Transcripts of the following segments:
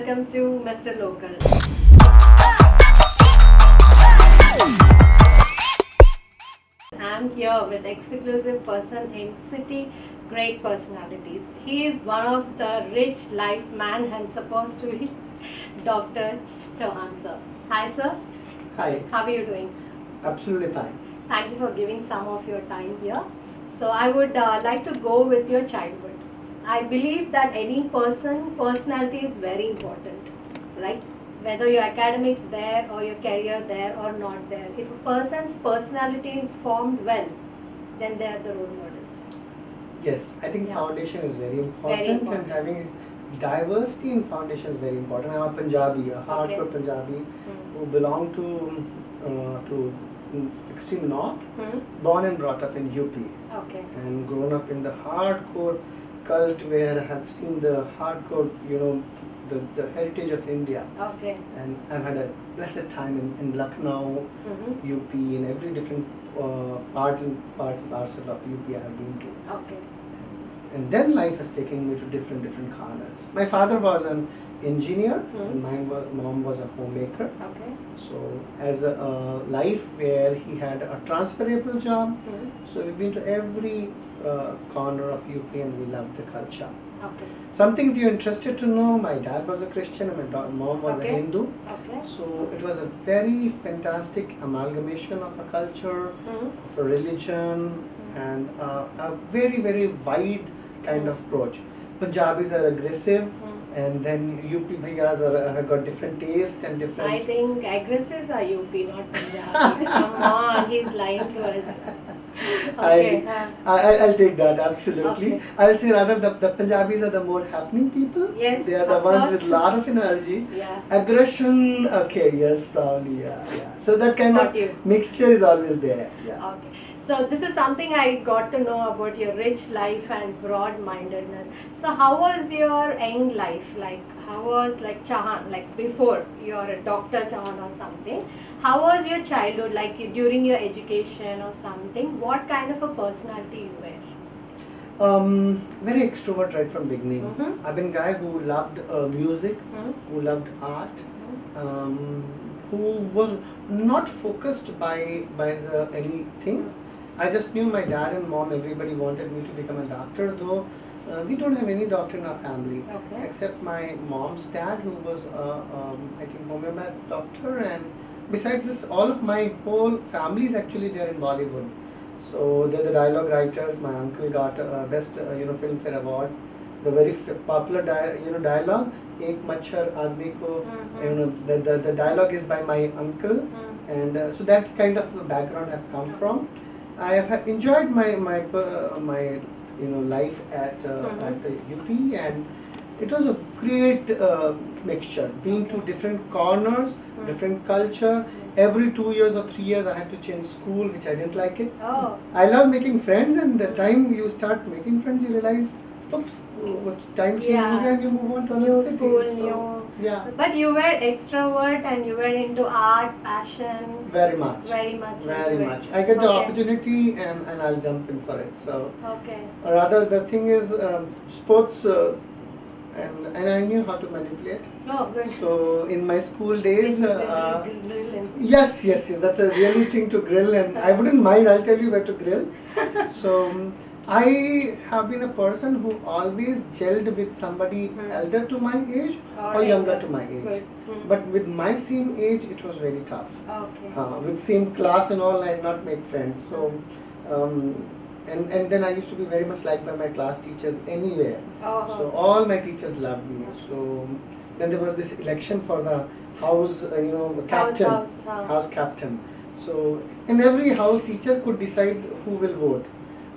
welcome to Mr. Local. I'm here with exclusive person in City Great Personalities. He is one of the rich life man and supposed to be Dr. Chauhan sir. Hi sir, Hi, how are you doing? absolutely fine. Thank you for giving some of your time here. So I would like to go with your childhood. I believe that any personality is very important, right? Whether your academics there or your career there or not there. If a person's personality is formed well, then they are the role models. Yes, I think Yeah. foundation is very Very important, important. and having diversity in foundation is very important. I'm a Punjabi, a hardcore Okay. Punjabi Hmm. who belong to extreme north, Hmm. born and brought up in UP, Okay. and grown up in the hardcore cult where I have seen the hardcore, the heritage of India. Okay. And I've had a blessed time in Lucknow, Mm-hmm. UP, in every different part and parcel of UP I have been to. Okay. And then life has taken me to different corners. My father was an engineer, and my mom was a homemaker. Okay. So as a life where he had a transferable job, Hmm. so we've been to every corner of UP and we loved the culture. Okay. Something if you're interested to know, my dad was a Christian and my mom was a Okay. Hindu. Okay. So it was a very fantastic amalgamation of a culture, Hmm. of a religion, and a very wide kind of approach. Punjabis are aggressive, and then UP bhaiyas have got different taste and different. I think aggressives are UP, not Punjabis. Come on, he's lying to us. Okay. I'll take that absolutely. Okay. I'll say rather the Punjabis are the more happening people. Yes, They are the of ones course. with lot of energy. Yeah. Aggression, okay, yes, probably, yeah. So that kind Got of you. mixture is always there. Yeah. Okay. So this is something I got to know about your rich life and broad-mindedness. So how was your young life? Like how was like Chauhan, like before you're a Dr. Chauhan or something? How was your childhood? Like during your education or something? What kind of a personality you were? Very extrovert right from beginning. Mhm. I've been a guy who loved music, Hmm? who loved art, Hmm? who was not focused by anything. I just knew my dad and mom, everybody wanted me to become a doctor, though we don't have any doctor in our family. Okay. Except my mom's dad, who was I think homeopath doctor, and besides this, all of my whole family is actually there in Bollywood. So they're the dialogue writers. My uncle got best Filmfare award. The very popular dialogue, "Ek machhar aadmi ko," the dialogue is by my uncle, and so that kind of background I've come from. I have enjoyed my life at UP, and it was a great mixture. Being to different corners, different culture. Every 2 years or 3 years, I had to change school, which I didn't like it. Oh. I love making friends, and the time you start making friends, you realize, oops, what time change Yeah. again, you move on to New another city. school, So, new. yeah, But you were extrovert and you were into art, passion. very much. Very much. Very into it. much. I get the Okay. opportunity and I'll jump in for it. So, Okay. rather the thing is, sports, and I knew how to manipulate. Oh, good. So in my school days, Brilliant. yes, that's a really thing to grill, and I wouldn't mind. I'll tell you where to grill. So I have been a person who always gelled with somebody elder to my age or younger to my age. Good. But with my same age, it was very tough. Okay. With same class and all, I did not make friends. So, and then I used to be very much liked by my class teachers anywhere. Oh. So all my teachers loved me. So then there was this election for the house, captain, house captain. So in every house, teacher could decide who will vote.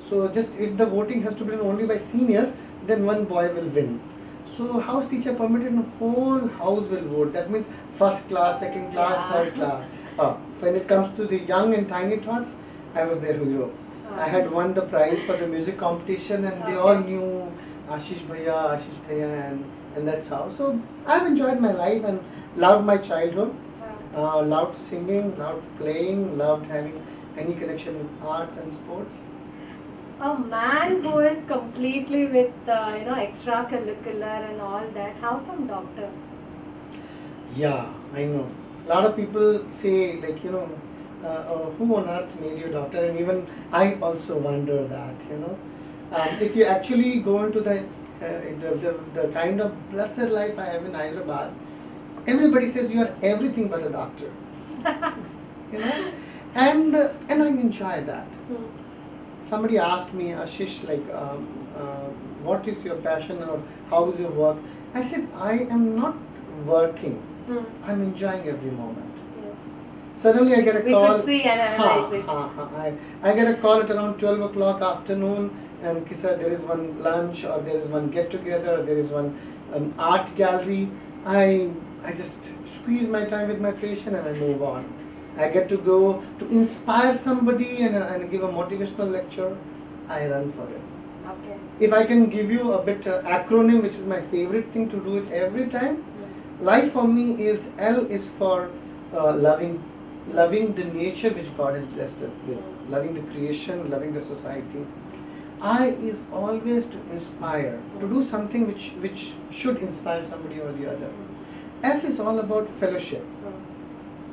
So just if the voting has to be done only by seniors, then one boy will win. So house teacher permitted whole house will vote. That means first class, second class, Yeah. third class. When it comes to the young and tiny tots, I was their hero. I had won the prize for the music competition, and they all knew Ashish Bhaiya, and that's how. So I've enjoyed my life and loved my childhood. Loved singing, loved playing, loved having any connection with arts and sports. A man who is completely with extracurricular and all that. How come doctor? Yeah, I know. A lot of people say, like, who on earth made you a doctor? And even I also wonder that. If you actually go into the kind of blessed life I have in Hyderabad, everybody says you are everything but a doctor, you know, and I enjoy that. Hmm. Somebody asked me, Ashish, like, what is your passion or how is your work? I said, I am not working. Hmm. I'm enjoying every moment. Yes. Suddenly I get a We call. could see and analyze it. I get a call at around 12 o'clock afternoon, and Kisa, there is one lunch, or there is one get together, or there is one art gallery. I just squeeze my time with my patient and I move on. I get to go to inspire somebody and give a motivational lecture. I run for it. Okay. If I can give you a bit acronym, which is my favorite thing to do it every time, life for me is L is for loving the nature which God has blessed us with, loving the creation, loving the society. I is always to inspire, to do something which should inspire somebody or the other. F is all about fellowship,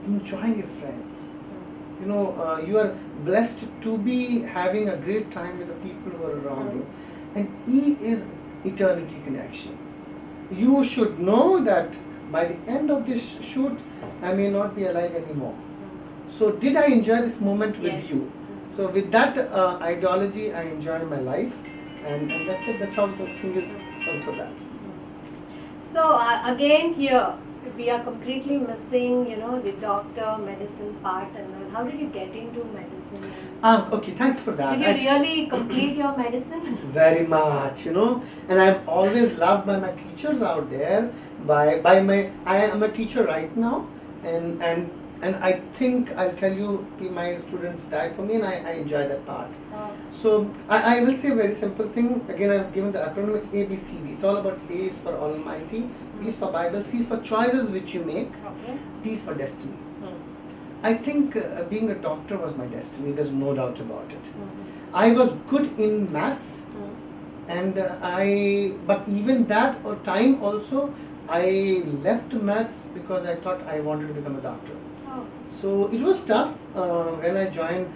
enjoying your friends. You are blessed to be having a great time with the people who are around you. And E is eternity connection. You should know that by the end of this shoot, I may not be alive anymore. So, did I enjoy this moment with Yes. you? So, with that ideology, I enjoy my life, and that's it. That's how the thing is also that. So again here we are completely missing, the doctor, medicine part and all. How did you get into medicine? Okay, thanks for that. Did you really complete your medicine? Very much. And I'm always loved by my teachers out there. By my, I am a teacher right now, and I think I'll tell you, my students die for me, and I enjoy that part. Oh. So I will say a very simple thing. Again, I've given the acronym. It's ABCD. It's all about A is for Almighty, B is for Bible, C is for choices which you make, Okay. D is for destiny. Hmm. I think being a doctor was my destiny. There's no doubt about it. Hmm. I was good in maths, Hmm. and but even that time also, I left maths because I thought I wanted to become a doctor. Oh. So it was tough when I joined.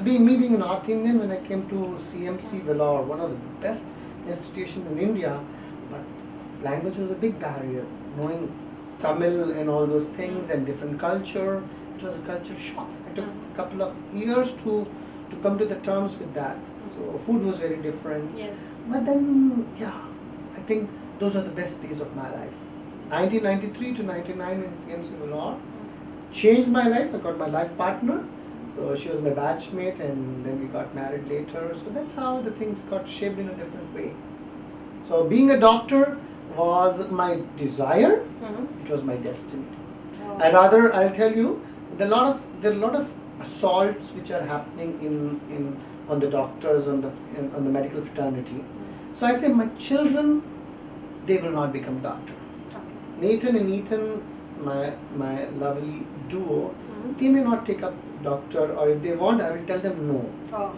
Me being a North Indian, when I came to CMC Vellore, one of the best institutions in India, but language was a big barrier. Knowing Tamil and all those things and different culture, it was a culture shock. It took a couple of years to come to the terms with that. So food was very different. Yes. But then, yeah, I think those are the best days of my life. 1993 to 99 in CMC Vellore changed my life. I got my life partner. So she was my batchmate, and then we got married later. So that's how the things got shaped in a different way. So being a doctor was my desire. Hmm. It was my destiny. Oh. I'll tell you, there are a lot of assaults which are happening in on the doctors, on the medical fraternity. So I say, my children, they will not become doctor. Okay. Nathan and Ethan, my lovely duo, Hmm. they may not take up doctor, or if they want, I will tell them no. Oh.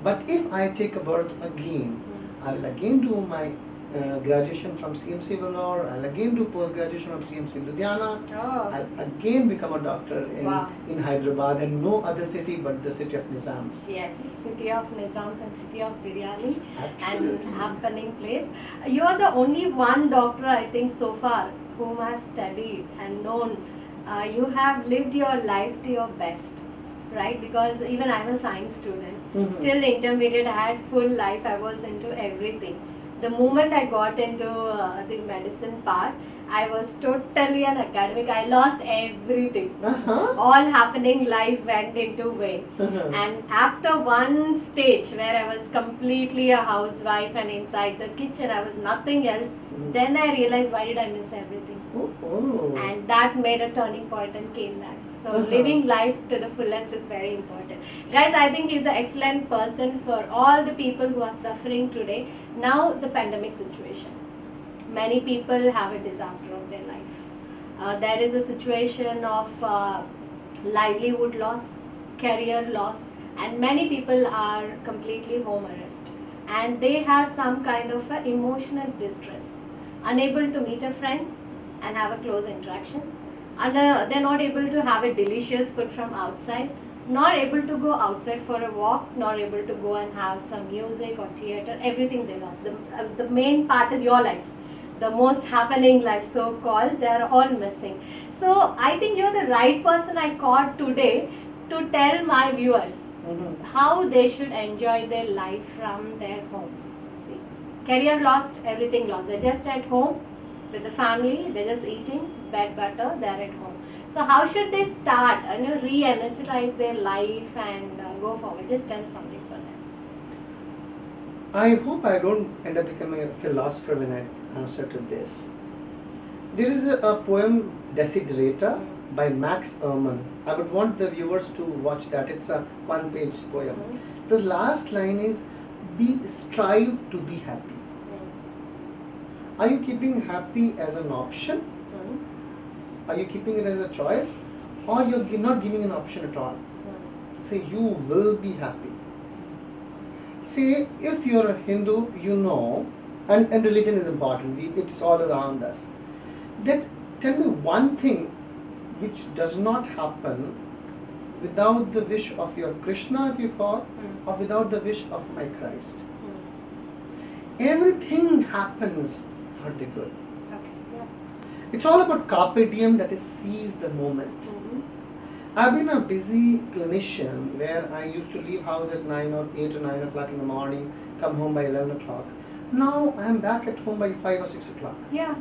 But if I take a birth again, Hmm. I will again do my graduation from CMC Vellore, I'll again do post graduation from CMC Ludhiana, Oh. I'll again become a doctor Wow. in Hyderabad, and no other city but the city of Nizams. Yes, city of Nizams and city of Biryani Absolutely. and happening place. You are the only one doctor I think so far whom I have studied and known. You have lived your life to your best, right? Because even I'm a science student. Mhm. Till intermediate, I had full life. I was into everything. The moment I got into the medicine part, I was totally an academic. I lost everything. Uh-huh. All happening life went into vain. Uh-huh. And after one stage where I was completely a housewife and inside the kitchen, I was nothing else. Mhm. Then I realized, why did I miss everything? Oh. And that made a turning point and came back. So Uh-huh. living life to the fullest is very important. Guys, I think he's an excellent person for all the people who are suffering today. Now the pandemic situation. Many people have a disaster of their life. There is a situation of livelihood loss, career loss, and many people are completely home arrest. And they have some kind of emotional distress, unable to meet a friend, and have a close interaction. And they're not able to have a delicious food from outside, not able to go outside for a walk, not able to go and have some music or theater, everything they lost. The main part is your life, the most happening life, so called, they are all missing. So I think you're the right person I called today to tell my viewers how they should enjoy their life from their home. See, career lost, everything lost. They're just at home with the family, they're just eating bread butter, they're at home. So how should they start, re-energize their life and go forward? Just tell something for them. I hope I don't end up becoming a philosopher when I answer to this. There is a poem Desiderata by Max Ehrmann. I would want the viewers to watch that. It's a one-page poem. The last line is, strive to be happy. Are you keeping happy as an option? Are you keeping it as a choice? Or you're not giving an option at all? Say, you will be happy. Say, if you're a Hindu, you know, and religion is important, it's all around us. That tell me one thing which does not happen without the wish of your Krishna, if you call, or without the wish of my Christ. Everything happens for the good. Okay. Yeah. It's all about carpe diem, that is, seize the moment. I've been a busy clinician where I used to leave house at 9 or 8 or 9 o'clock in the morning, come home by 11 o'clock. Now I am back at home by 5 or 6 o'clock. Yeah.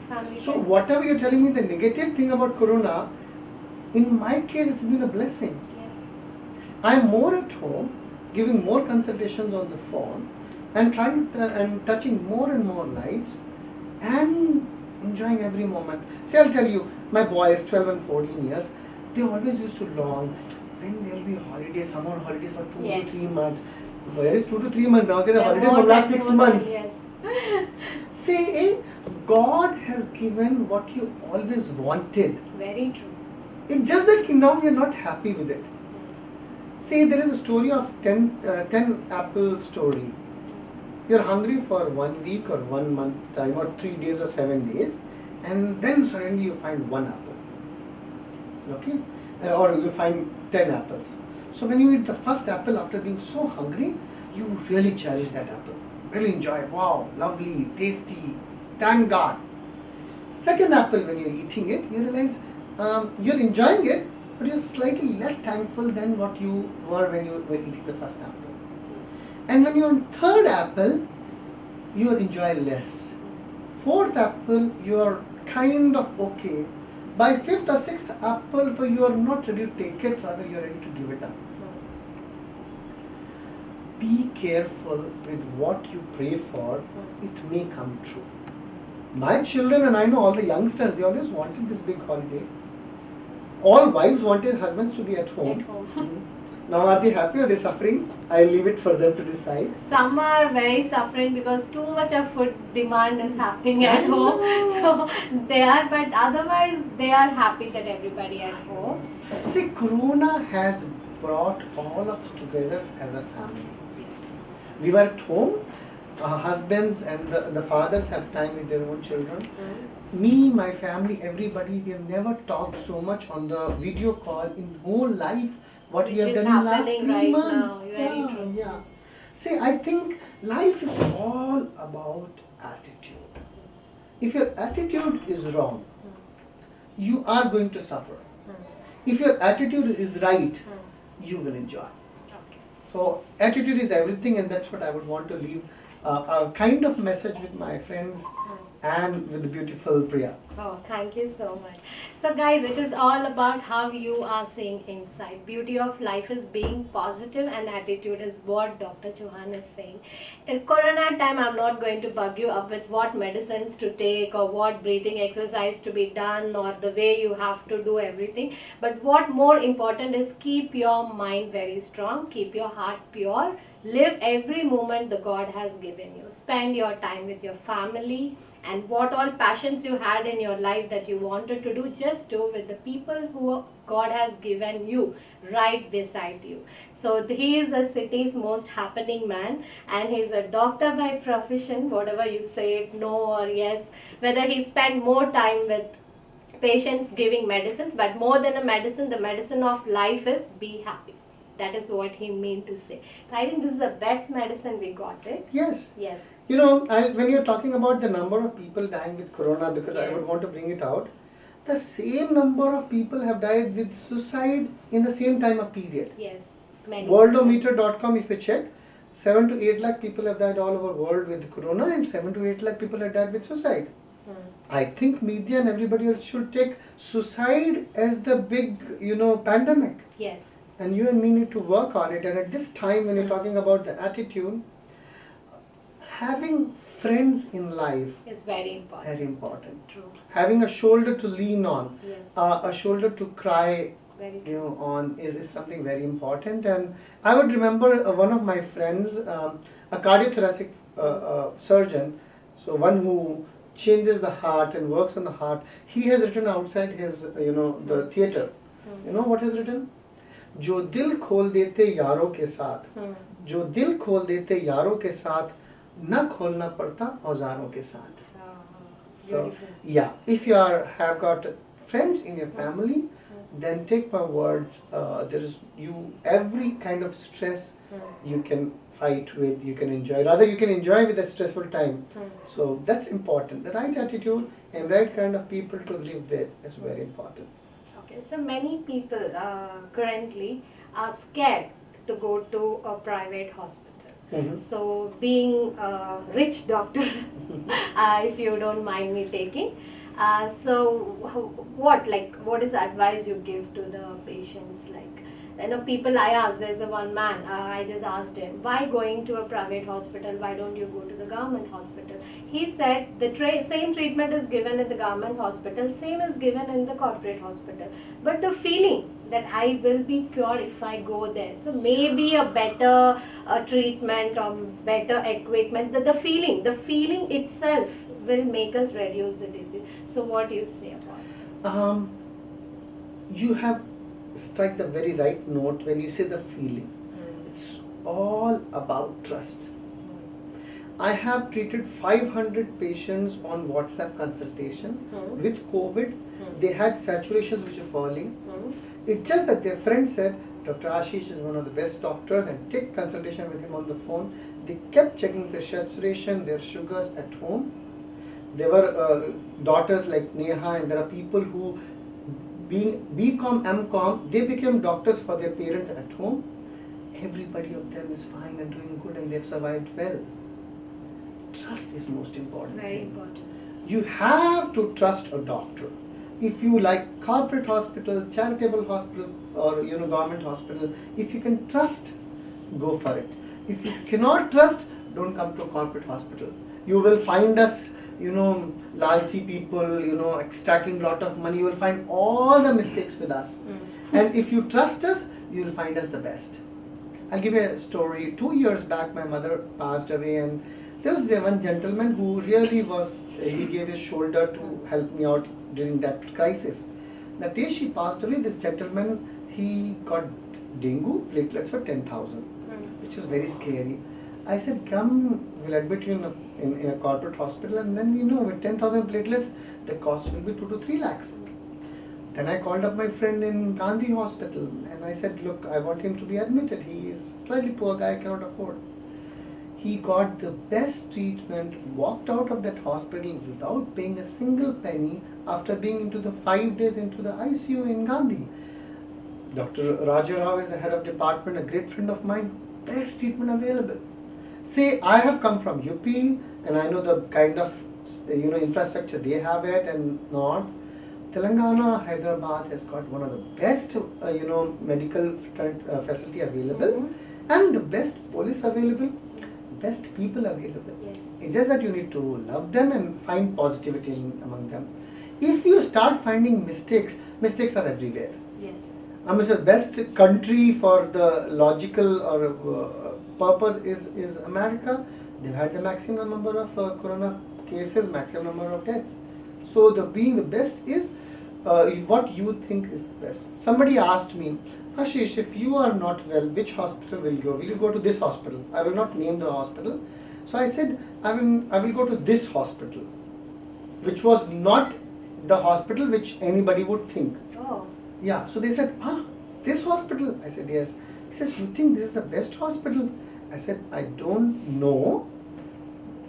Family So time. whatever you're telling me, the negative thing about Corona, in my case it's been a blessing. Yes. I'm more at home, giving more consultations on the phone, and trying and touching more and more lives, and enjoying every moment. See, I'll tell you, my boys, 12 and 14 years, they always used to long when there will be holidays, summer holidays for 2 Yes. to 3 months. Where is 2 to 3 months? Now there are Yeah, holidays more for last than 6 more months. than- Yes. See, God has given what you always wanted. Very true. It's just that now we are not happy with it. See, there is a story of 10 apple story. You're hungry for 1 week or 1 month time or 3 days or 7 days, and then suddenly you find 1 apple. Okay? Or you find 10 apples. So when you eat the first apple after being so hungry, you really cherish that apple. Really enjoy it. Wow, lovely, tasty, thank God. Second apple, when you're eating it, you realize you're enjoying it, but you're slightly less thankful than what you were when you were eating the first apple. And when you're on third apple, you enjoy less. Fourth apple, you're kind of okay. By fifth or sixth apple, though, you are not ready to take it, rather you are ready to give it up. Be careful with what you pray for, it may come true. My children, and I know all the youngsters, they always wanted these big holidays. All wives wanted husbands to be at home. At home. Now are they happy or are they suffering? I'll leave it for them to decide. Some are very suffering because too much of food demand is happening at home. So they are, but otherwise they are happy that everybody at home. See, Corona has brought all of us together as a family. Yes. We were at home, husbands and the fathers have time with their own children. Me, my family, everybody, we have never talked so much on the video call in whole life. What Which we have is done in last happening 3 right months. now. Very true. Yeah. See, I think life is all about attitude. Yes. If your attitude is wrong, you are going to suffer. Hmm. If your attitude is right, Hmm. you will enjoy. Okay. So attitude is everything, and that's what I would want to leave a kind of message with my friends and with the beautiful Priya. Oh, thank you so much. So guys, it is all about how you are seeing inside. Beauty of life is being positive, and attitude is what Dr. Chauhan is saying. In Corona time, I'm not going to bug you up with what medicines to take or what breathing exercise to be done or the way you have to do everything. But what more important is keep your mind very strong, keep your heart pure, live every moment the God has given you. Spend your time with your family, and what all passions you had in your life that you wanted to do, just do with the people who God has given you right beside you. So he is a city's most happening man, and he's a doctor by profession. Whatever you say, it no or yes, whether he spent more time with patients giving medicines, but more than a medicine, the medicine of life is be happy. That is what he meant to say. So I think this is the best medicine we got it. Yes. Yes. You know, when you're talking about the number of people dying with corona, because I would Yes. want to bring it out, the same number of people have died with suicide in the same time of period. Yes. Many Worldometer.com, if you check, 7 to 8 lakh people have died all over world with corona, and 7 to 8 lakh people have died with suicide. I think media and everybody else should take suicide as the big, pandemic. Yes. And you and me need to work on it. And at this time, when you're talking about the attitude, having friends in life It's very important. very important. True. Having a shoulder to lean on, Yes. a shoulder to cry, Very true. on is something very important. And I would remember one of my friends, a cardiothoracic surgeon, so one who changes the heart and works on the heart. He has written outside his, the theater. You know what he's written? जो दिल खोल देते यारों के साथ, जो दिल खोल देते यारों के साथ, न खोलना पड़ता औजारों के साथ. So, Beautiful. yeah, if you have got friends in your family, then take my words. There is every kind of stress you can fight with, you can enjoy. Rather, you can enjoy with a stressful time. So that's important. The right attitude and right kind of people to live with is very important. Okay, so many people currently are scared to go to a private hospital. Mhm. So, being a rich doctor, if you don't mind me taking, so what is the advice you give to the patients? People I asked, there's a one man, I just asked him, why going to a private hospital? Why don't you go to the government hospital? He said the same treatment is given in the government hospital, same is given in the corporate hospital. But the feeling that I will be cured if I go there. So maybe a better treatment or better equipment, the feeling itself will make us reduce the disease. So what do you say about it? You have struck the very right note when you say the feeling. It's all about trust. I have treated 500 patients on WhatsApp consultation with COVID. They had saturations which are falling. It's just that their friend said, Dr. Ashish is one of the best doctors, and take consultation with him on the phone. They kept checking their saturation, their sugars at home. There were daughters like Neha, and there are people who, being BCom, MCom, they became doctors for their parents at home. Everybody of them is fine and doing good, and they've survived well. Trust is most important. Very thing. important. You have to trust a doctor. If you like corporate hospital, charitable hospital, or government hospital, if you can trust, go for it. If you cannot trust, don't come to a corporate hospital. You will find us, lalchi people, extracting a lot of money. You will find all the mistakes with us. And if you trust us, you will find us the best. I'll give you a story. 2 years back, my mother passed away, and there was one gentleman who really he gave his shoulder to help me out during that crisis. The day she passed away, this gentleman, he got dengue, platelets were 10,000, which is very scary. I said, come, we'll admit you in a corporate hospital, and then we know with 10,000 platelets, the cost will be 2 to 3 lakhs. Then I called up my friend in Gandhi Hospital, and I said, look, I want him to be admitted. He is a slightly poor guy, cannot afford. He got the best treatment, walked out of that hospital without paying a single penny after being into the 5 days into the ICU in Gandhi. Dr. Raja Rao is the head of department, a great friend of mine, best treatment available. Say, I have come from UP, and I know the kind of infrastructure they have it and not. Telangana, Hyderabad has got one of the best medical facility available, and the best police available, best people available. Yes. It's just that you need to love them and find positivity among them. If you start finding mistakes are everywhere. Yes. I mean, the best country for the logical or purpose is America. They've had the maximum number of corona cases, maximum number of deaths. So the being the best is what you think is the best. Somebody asked me, Ashish, if you are not well, which hospital will you go? Will you go to this hospital? I will not name the hospital. So I said, I will go to this hospital, which was not the hospital which anybody would think. Oh. Yeah, so they said, this hospital? I said, yes. He says, you think this is the best hospital? I said, I don't know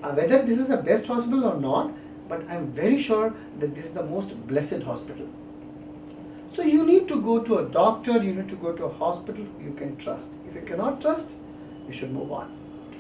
whether this is the best hospital or not, but I'm very sure that this is the most blessed hospital. So you need to go to a doctor, you need to go to a hospital you can trust. If you cannot trust, you should move on.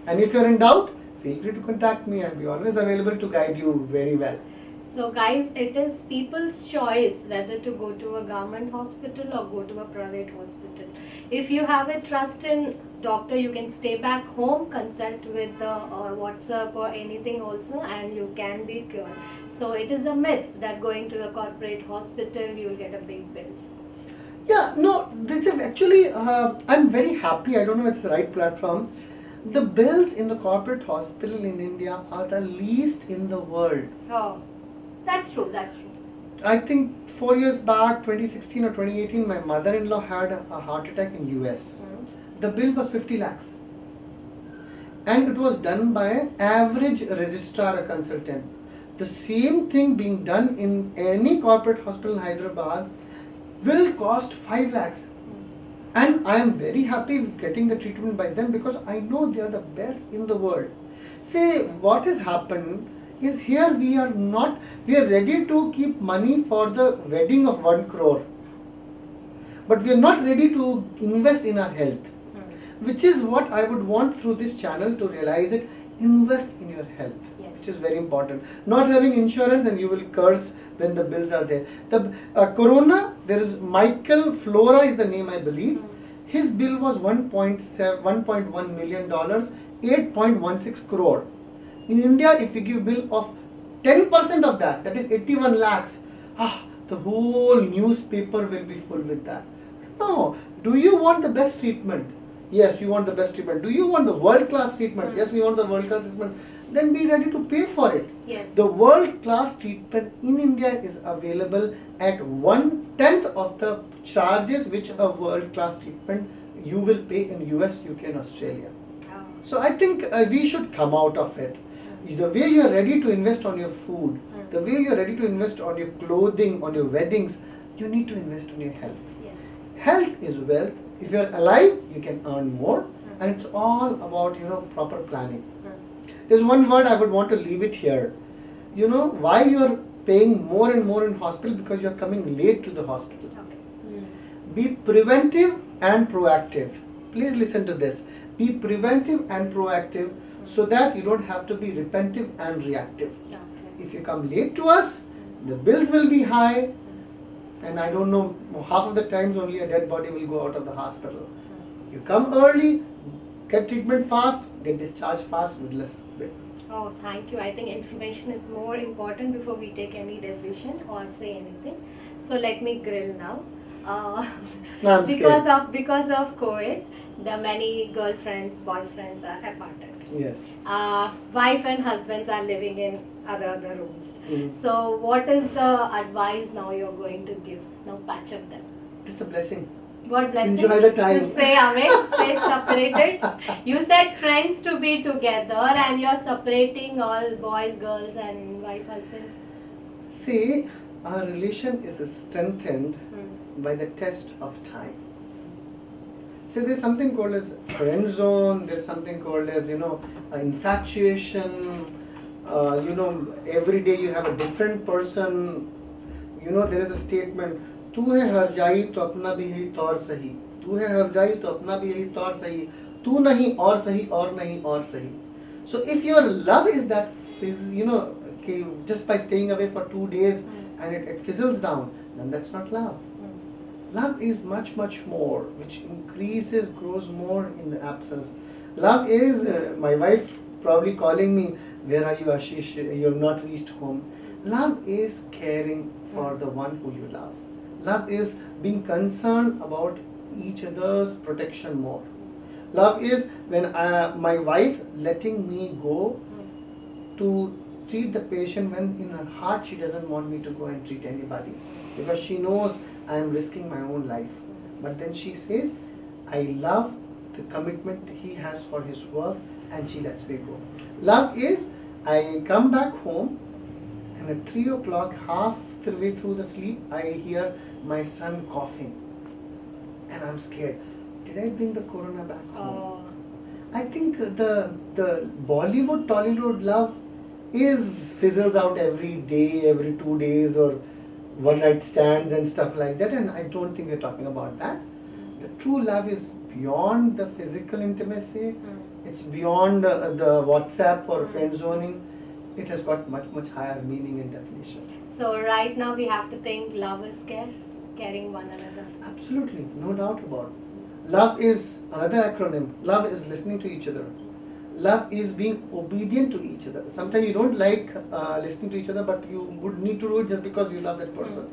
And if you're in doubt, feel free to contact me. I'll be always available to guide you very well. So guys, it is people's choice whether to go to a government hospital or go to a private hospital. If you have a trust in doctor, you can stay back home, consult with the WhatsApp or anything also, and you can be cured. So it is a myth that going to a corporate hospital you will get a big bills. Yeah, no, this is actually, I'm very happy. I don't know if it's the right platform. The bills in the corporate hospital in India are the least in the world. Oh, that's true, that's true. I think 4 years back, 2016 or 2018, my mother-in-law had a heart attack in US. The bill was 50 lakhs. And it was done by an average registrar, a consultant. The same thing being done in any corporate hospital in Hyderabad will cost 5 lakhs. And I am very happy with getting the treatment by them because I know they are the best in the world. Say, what has happened is here we are ready to keep money for the wedding of 1 crore. But we are not ready to invest in our health. Which is what I would want through this channel to realize it. Invest in your health. Yes. Which is very important. Not having insurance and you will curse when the bills are there. The Corona, there is Michael Flora is the name I believe. His bill was $1.1 million, 8.16 crore. In India, if we give bill of 10% of that, that is 81 lakhs, the whole newspaper will be full with that. No, do you want the best treatment? Yes, you want the best treatment. Do you want the world-class treatment? Yes, we want the world-class treatment. Then be ready to pay for it. Yes. The world-class treatment in India is available at 1/10 of the charges which a world-class treatment you will pay in US, UK and Australia. Oh. So I think we should come out of it. The way you are ready to invest on your food, the way you are ready to invest on your clothing, on your weddings, you need to invest on your health. Yes. Health is wealth. If you are alive, you can earn more, and it's all about proper planning. There's one word I would want to leave it here. You know why you are paying more and more in hospital? Because you are coming late to the hospital. Okay. Be preventive and proactive. Please listen to this. Be preventive and proactive so that you don't have to be repentive and reactive. Okay. If you come late to us, the bills will be high, and I don't know, half of the times only a dead body will go out of the hospital. You come early, get treatment fast, get discharged fast with less bill. Oh, thank you. I think information is more important before we take any decision or say anything. So let me grill now. No, I'm scared. Because of COVID, the many girlfriends, boyfriends are aparted. Yes. Wife and husbands are living in other rooms. Mm. So what is the advice now you're going to give? Now patch up them. It's a blessing. What blessing? Enjoy the time. You say away, say separated. You said friends to be together and you're separating all boys, girls and wife, husbands. See, our relation is strengthened by the test of time. See, there's something called as friend zone, there's something called as, infatuation, every day you have a different person. There is a statement, तू है हर जाई तो अपना भी यही तौर सही, तू है हर जाई तो अपना भी यही तौर सही, तू नहीं और सही और नहीं और सही. So if your love is that, just by staying away for 2 days and it fizzles down, then that's not love. Love is much, much more, which increases, grows more in the absence. Love is, my wife probably calling me, where are you, Ashish? You have not reached home. Love is caring for the one who you love. Love is being concerned about each other's protection more. Love is when my wife letting me go to treat the patient when in her heart she doesn't want me to go and treat anybody because she knows I am risking my own life. But then she says, I love the commitment he has for his work, and she lets me go. Love is, I come back home and at 3 o'clock, half the way through the sleep, I hear my son coughing and I'm scared. Did I bring the corona back home? Oh. I think the Bollywood, Tollywood love is fizzles out every day, every 2 days, or one night stands and stuff like that, and I don't think we're talking about that. The true love is beyond the physical intimacy. It's beyond the WhatsApp or friend zoning. It has got much, much higher meaning and definition. So right now we have to think love is care, caring one another. Absolutely, no doubt about it. Love is another acronym. Love is listening to each other. Love is being obedient to each other. Sometimes you don't like listening to each other, but you would need to do it just because you love that person.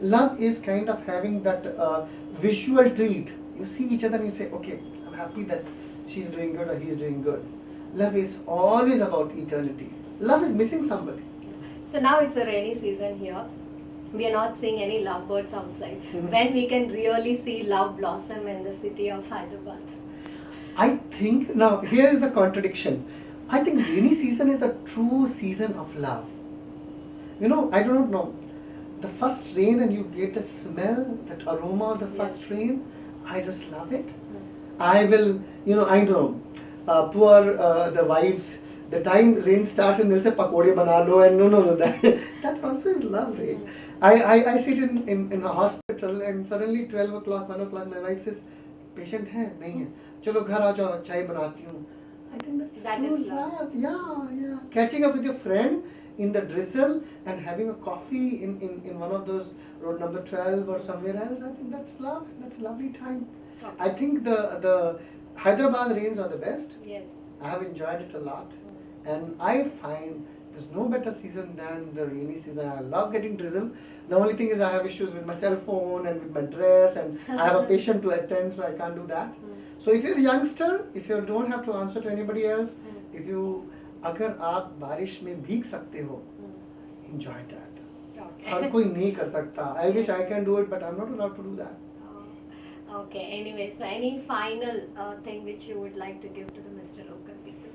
Love is kind of having that visual treat. You see each other and you say, okay, I'm happy that she's doing good or he's doing good. Love is always about eternity. Love is missing somebody. So now it's a rainy season here. We are not seeing any lovebirds outside. Mhm. When we can really see love blossom in the city of Hyderabad. I think, now here is the contradiction. I think rainy season is a true season of love. You know, I do not know. The first rain and you get the smell, that aroma of the first Yes. rain, I just love it. I will, I know, the wives, the time rain starts and they'll say, pakode bana lo, and no, that also is love, right? I sit in a hospital and suddenly 12 o'clock, 1 o'clock, my wife says, patient hai? Nahi hai. Chalo ghar aa jao, chai banati hu. I think That true is love. Yeah. Catching up with your friend in the drizzle and having a coffee in one of those road number 12 or somewhere else, I think that's love. That's a lovely time. Okay. I think the Hyderabad rains are the best. Yes. I have enjoyed it a lot, and I find there's no better season than the rainy season. I love getting drizzle. The only thing is I have issues with my cell phone and with my dress, and I have a patient to attend, so I can't do that. So if you're a youngster, if you don't have to answer to anybody else, if you अगर आप बारिश में भीग सकते हो, enjoy that. हर कोई नहीं कर सकता. I wish I can do it, but I'm not allowed to do that. Okay, anyway, so any final thing which you would like to give to the Mr. Local people?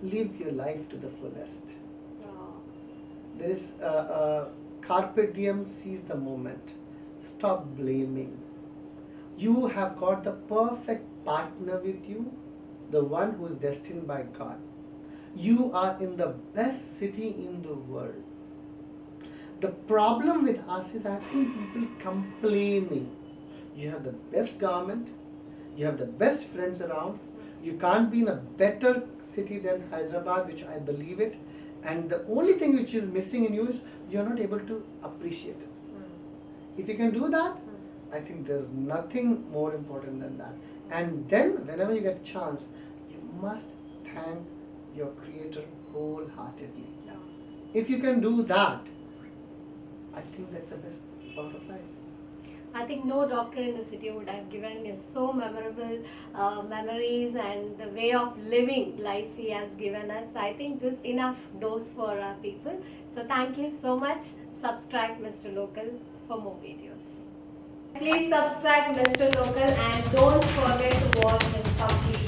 Live your life to the fullest. Oh. There is carpe diem, seize the moment. Stop blaming. You have got the perfect partner with you, the one who is destined by God. You are in the best city in the world. The problem with us is I've seen people complaining. You have the best government, you have the best friends around, you can't be in a better city than Hyderabad, which I believe it, and the only thing which is missing in you is you're not able to appreciate it. If you can do that, I think there's nothing more important than that. And then whenever you get a chance, you must thank your Creator wholeheartedly. If you can do that, I think that's the best part of life. I think no doctor in the city would have given you so memorable memories and the way of living life he has given us. I think this enough dose for our people. So thank you so much. Subscribe Mr. Local for more videos. Please subscribe Mr. Local and don't forget to watch his complete